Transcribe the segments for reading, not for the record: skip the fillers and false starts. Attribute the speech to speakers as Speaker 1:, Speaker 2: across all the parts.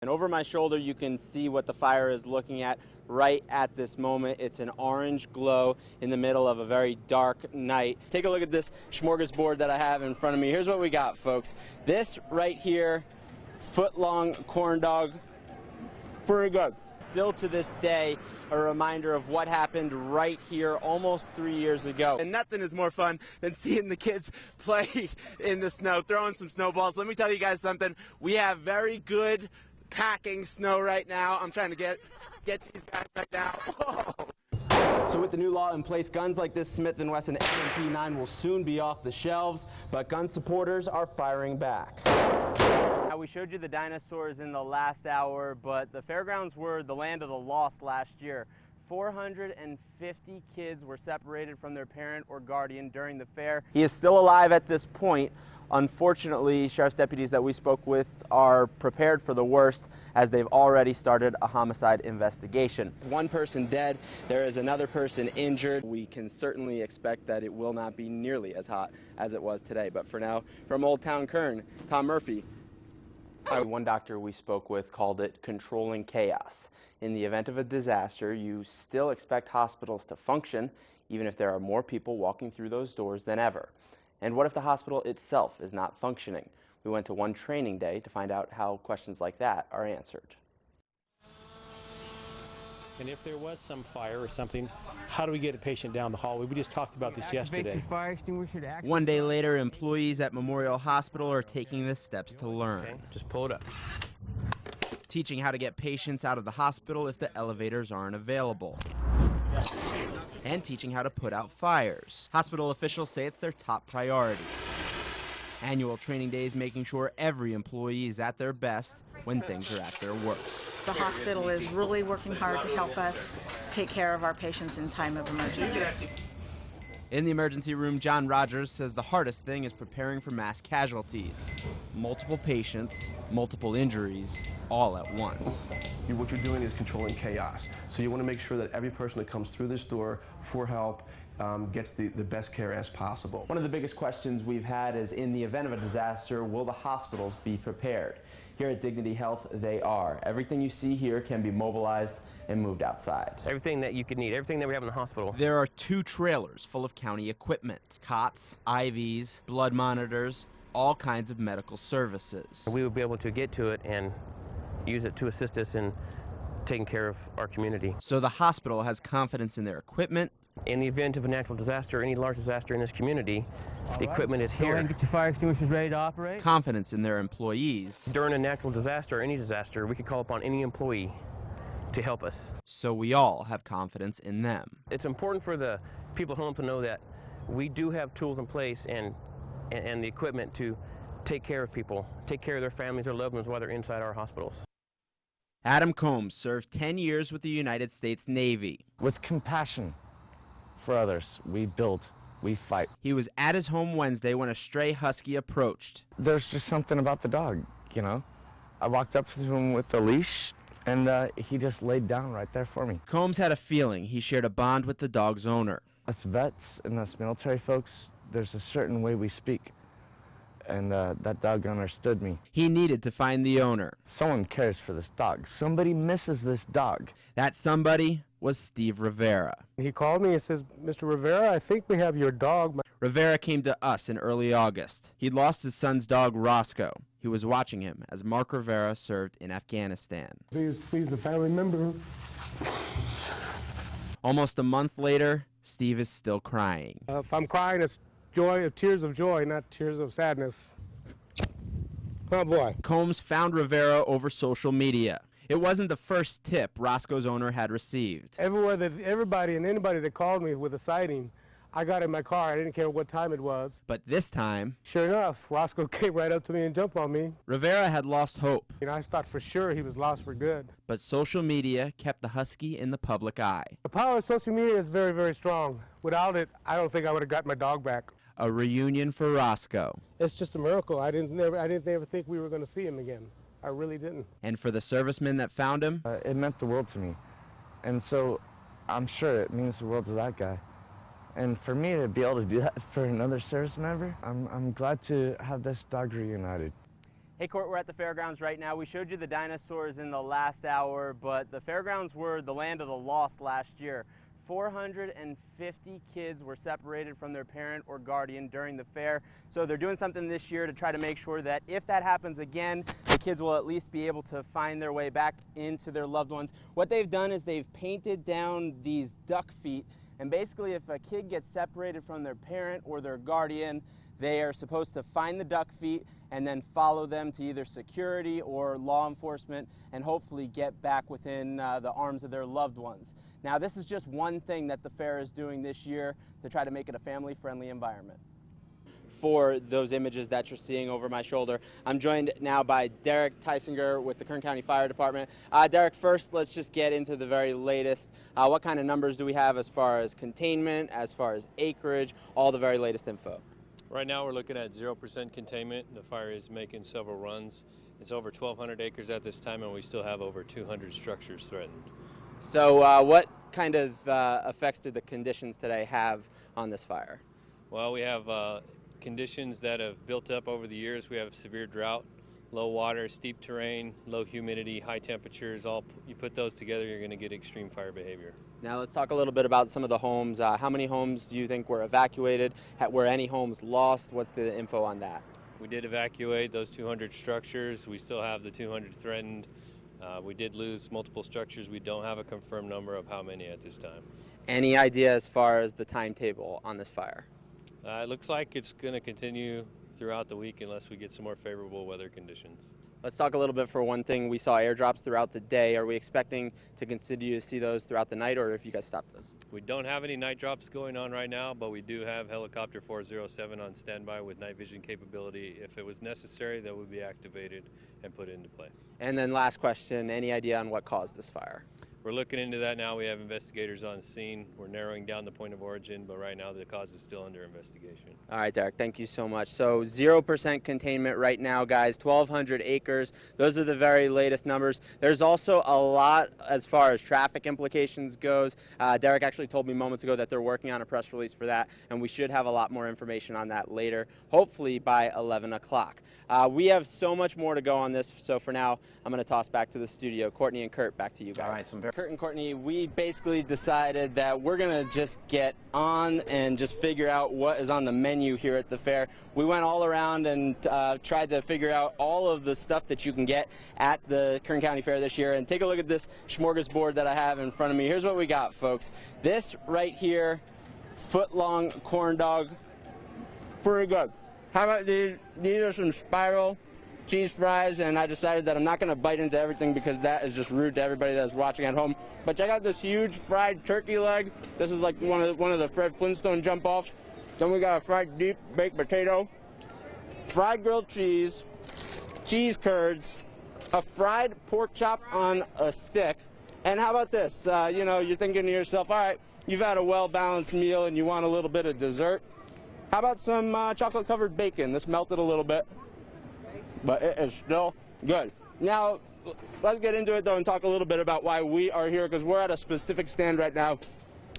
Speaker 1: And over my shoulder, you can see what the fire is looking at right at this moment. It's an orange glow in the middle of a very dark night. Take a look at this smorgasbord that I have in front of me. Here's what we got, folks. This right here, foot-long corn dog, pretty good. Still to this day, a reminder of what happened right here almost 3 years ago. And nothing is more fun than seeing the kids play in the snow, throwing some snowballs. Let me tell you guys something. We have very good packing snow right now. I'm trying to get these guys right now. Whoa. So with the new law in place, guns like this Smith & Wesson M&P9 will soon be off the shelves, but gun supporters are firing back. Now, we showed you the dinosaurs in the last hour, but the fairgrounds were the land of the lost last year. 450 kids were separated from their parent or guardian during the fair. He is still alive at this point. Unfortunately, sheriff's deputies that we spoke with are prepared for the worst, as they've already started a homicide investigation. One person dead, there is another person injured. We can certainly expect that it will not be nearly as hot as it was today. But for now, from Old Town Kern, Tom Murphy. One doctor we spoke with called it controlling chaos. In the event of a disaster, you still expect hospitals to function, even if there are more people walking through those doors than ever. And what if the hospital itself is not functioning? We went to one training day to find out how questions like that are answered.
Speaker 2: And if there was some fire or something, how do we get a patient down the hallway? We just talked about this yesterday.
Speaker 1: One day later, employees at Memorial Hospital are taking the steps to learn.
Speaker 2: Okay, just pull it up.
Speaker 1: Teaching how to get patients out of the hospital if the elevators aren't available. And teaching how to put out fires. Hospital officials say it's their top priority. Annual training days making sure every employee is at their best when things are at their worst.
Speaker 3: The hospital is really working hard to help us take care of our patients in time of emergency.
Speaker 1: In the emergency room, John Rogers says the hardest thing is preparing for mass casualties. Multiple patients, multiple injuries, all at once.
Speaker 4: What you're doing is controlling chaos. So you want to make sure that every person that comes through this door for help gets the best care as possible.
Speaker 1: One of the biggest questions we've had is, in the event of a disaster, will the hospitals be prepared? Here at Dignity Health, they are. Everything you see here can be mobilized and moved outside.
Speaker 5: Everything that you could need, everything that we have in the hospital.
Speaker 1: There are 2 trailers full of county equipment, cots, IVs, blood monitors, all kinds of medical services.
Speaker 5: We would be able to get to it and use it to assist us in taking care of our community.
Speaker 1: So the hospital has confidence in their equipment.
Speaker 5: In the event of a natural disaster, any large disaster in this community, the equipment is here.
Speaker 6: Go ahead and get your fire extinguishers ready to operate.
Speaker 1: Confidence in their employees.
Speaker 5: During a natural disaster or any disaster, we could call upon any employee to help us.
Speaker 1: So we all have confidence in them.
Speaker 5: It's important for the people at home to know that we do have tools in place and the equipment to take care of people, take care of their families or loved ones while they're inside our hospitals.
Speaker 1: Adam Combs served 10 years with the United States Navy.
Speaker 7: With compassion for others, we build, we fight.
Speaker 1: He was at his home Wednesday when a stray husky approached.
Speaker 7: There's just something about the dog, you know. I walked up to him with a leash, and he just laid down right there for me.
Speaker 1: Combs had a feeling he shared a bond with the dog's owner.
Speaker 7: Us vets and us military folks, there's a certain way we speak. And that dog understood me.
Speaker 1: He needed to find the owner.
Speaker 7: Someone cares for this dog. Somebody misses this dog.
Speaker 1: That somebody was Steve Rivera.
Speaker 8: He called me and says, Mr. Rivera, I think we have your dog.
Speaker 1: Rivera came to us in early August. He'd lost his son's dog, Roscoe. He was watching him as Mark Rivera served in Afghanistan.
Speaker 8: He's a family member.
Speaker 1: Almost a month later, Steve is still crying.
Speaker 8: If I'm crying, it's joy, tears of joy, not tears of sadness. Oh boy.
Speaker 1: Combs found Rivera over social media. It wasn't the first tip Roscoe's owner had received.
Speaker 8: Everybody and anybody that called me with a sighting, I got in my car. I didn't care what time it was.
Speaker 1: But this time,
Speaker 8: sure enough, Roscoe came right up to me and jumped on me.
Speaker 1: Rivera had lost hope.
Speaker 8: You know, I thought for sure he was lost for good.
Speaker 1: But social media kept the husky in the public eye.
Speaker 8: The power of social media is very, very strong. Without it, I don't think I would have got my dog back.
Speaker 1: A reunion for Roscoe.
Speaker 8: It's just a miracle. I didn't ever think we were going to see him again. I really didn't.
Speaker 1: And for the servicemen that found him?
Speaker 7: It meant the world to me. And so I'm sure it means the world to that guy. And for me to be able to do that for another service member, I'm glad to have this dog reunited.
Speaker 1: Hey Court, we're at the fairgrounds right now. We showed you the dinosaurs in the last hour, but the fairgrounds were the land of the lost last year. 450 kids were separated from their parent or guardian during the fair. So they're doing something this year to try to make sure that if that happens again, the kids will at least be able to find their way back into their loved ones. What they've done is they've painted down these duck feet, and basically if a kid gets separated from their parent or their guardian, they are supposed to find the duck feet and then follow them to either security or law enforcement and hopefully get back within the arms of their loved ones. Now, this is just one thing that the fair is doing this year to try to make it a family-friendly environment. For those images that you're seeing over my shoulder, I'm joined now by Derek Tysinger with the Kern County Fire Department. Derek, first let's just get into the very latest. What kind of numbers do we have as far as containment, as far as acreage, all the very latest info?
Speaker 9: Right now we're looking at 0% containment. The fire is making several runs. It's over 1,200 acres at this time, and we still have over 200 structures threatened.
Speaker 1: So what kind of effects did the conditions today have on this fire?
Speaker 9: Well, we have conditions that have built up over the years. We have severe drought, low water, steep terrain, low humidity, high temperatures. You put those together, you're going to get extreme fire behavior.
Speaker 1: Now let's talk a little bit about some of the homes. How many homes do you think were evacuated? Were any homes lost? What's the info on that?
Speaker 9: We did evacuate those 200 structures. We still have the 200 threatened. We did lose multiple structures. We don't have a confirmed number of how many at this time.
Speaker 1: Any idea as far as the timetable on this fire?
Speaker 9: It looks like it's going to continue throughout the week unless we get some more favorable weather conditions.
Speaker 1: Let's talk a little bit. For one thing, we saw airdrops throughout the day. Are we expecting to continue to see those throughout the night, or if you guys stopped those?
Speaker 9: We don't have any night drops going on right now, but we do have Helicopter 407 on standby with night vision capability. If it was necessary, that would be activated and put into play.
Speaker 1: And then last question, any idea on what caused this fire?
Speaker 9: We're looking into that now. We have investigators on scene. We're narrowing down the point of origin, but right now the cause is still under investigation.
Speaker 1: All right, Derek, thank you so much. So 0% containment right now, guys, 1,200 acres. Those are the very latest numbers. There's also a lot as far as traffic implications goes. Derek actually told me moments ago that they're working on a press release for that, and we should have a lot more information on that later, hopefully by 11 o'clock. We have so much more to go on this, so for now, I'm going to toss back to the studio. Courtney and Kurt, back to you guys.
Speaker 10: All right,
Speaker 1: Kurt and Courtney, we basically decided that we're going to just get on and just figure out what is on the menu here at the fair. We went all around and tried to figure out all of the stuff that you can get at the Kern County Fair this year. And take a look at this smorgasbord that I have in front of me. Here's what we got, folks. This right here, foot-long corn dog, pretty good. How about these? These are some spiral cheese fries, and I decided that I'm not going to bite into everything because that is just rude to everybody that's watching at home. But check out this huge fried turkey leg. This is like one of the Fred Flintstone jump-offs. Then we got a fried deep baked potato, fried grilled cheese, cheese curds, a fried pork chop on a stick. And how about this? You know, you're thinking to yourself, all right, you've had a well-balanced meal and you want a little bit of dessert. How about some chocolate-covered bacon? This melted a little bit, but it is still good. Now, let's get into it, though, and talk a little bit about why we are here, because we're at a specific stand right now,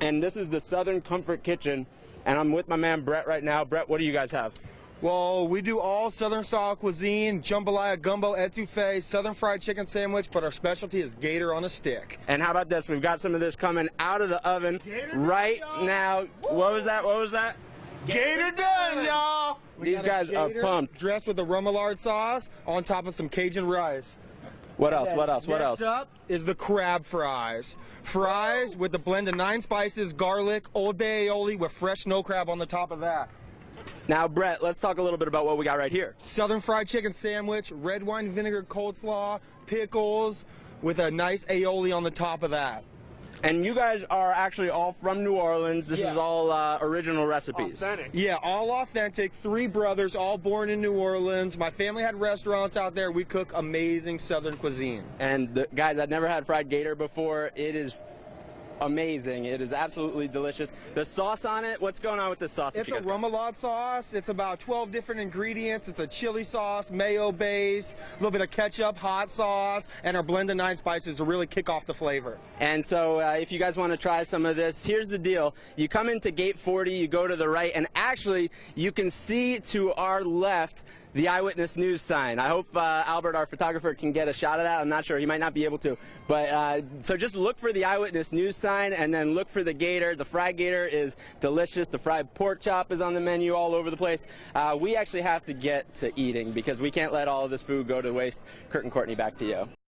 Speaker 1: and this is the Southern Comfort Kitchen, and I'm with my man Brett right now. Brett, what do you guys have?
Speaker 11: Well, we do all Southern-style cuisine, jambalaya, gumbo, etouffee, Southern fried chicken sandwich, but our specialty is gator on a stick.
Speaker 1: And how about this? We've got some of this coming out of the oven right now. What was that? What was that?
Speaker 11: Gator done, y'all!
Speaker 1: These guys are pumped.
Speaker 11: Dressed with a remoulade sauce on top of some Cajun rice.
Speaker 1: What else? What else? What else?
Speaker 11: Next up is the crab fries. Fries with a blend of 9 spices, garlic, Old Bay aioli with fresh snow crab on the top of that.
Speaker 1: Now, Brett, let's talk a little bit about what we got right here.
Speaker 11: Southern fried chicken sandwich, red wine vinegar coleslaw, pickles with a nice aioli on the top of that.
Speaker 1: And you guys are actually all from New Orleans. This is all original recipes.
Speaker 11: Authentic. Yeah, all authentic. 3 brothers, all born in New Orleans. My family had restaurants out there. We cook amazing Southern cuisine.
Speaker 1: And guys, I've never had fried gator before. It is amazing. It is absolutely delicious. The sauce on it, what's going on with this sauce?
Speaker 11: It's a remoulade sauce. It's about 12 different ingredients. It's a chili sauce, mayo base, a little bit of ketchup, hot sauce, and our blend of 9 spices to really kick off the flavor.
Speaker 1: And so if you guys want to try some of this, here's the deal. You come into gate 40, you go to the right, and actually you can see to our left the Eyewitness News sign. I hope Albert, our photographer, can get a shot of that. I'm not sure. He might not be able to. But so just look for the Eyewitness News sign, and then look for the gator. The fried gator is delicious. The fried pork chop is on the menu all over the place. We actually have to get to eating because we can't let all of this food go to waste. Kurt and Courtney, back to you.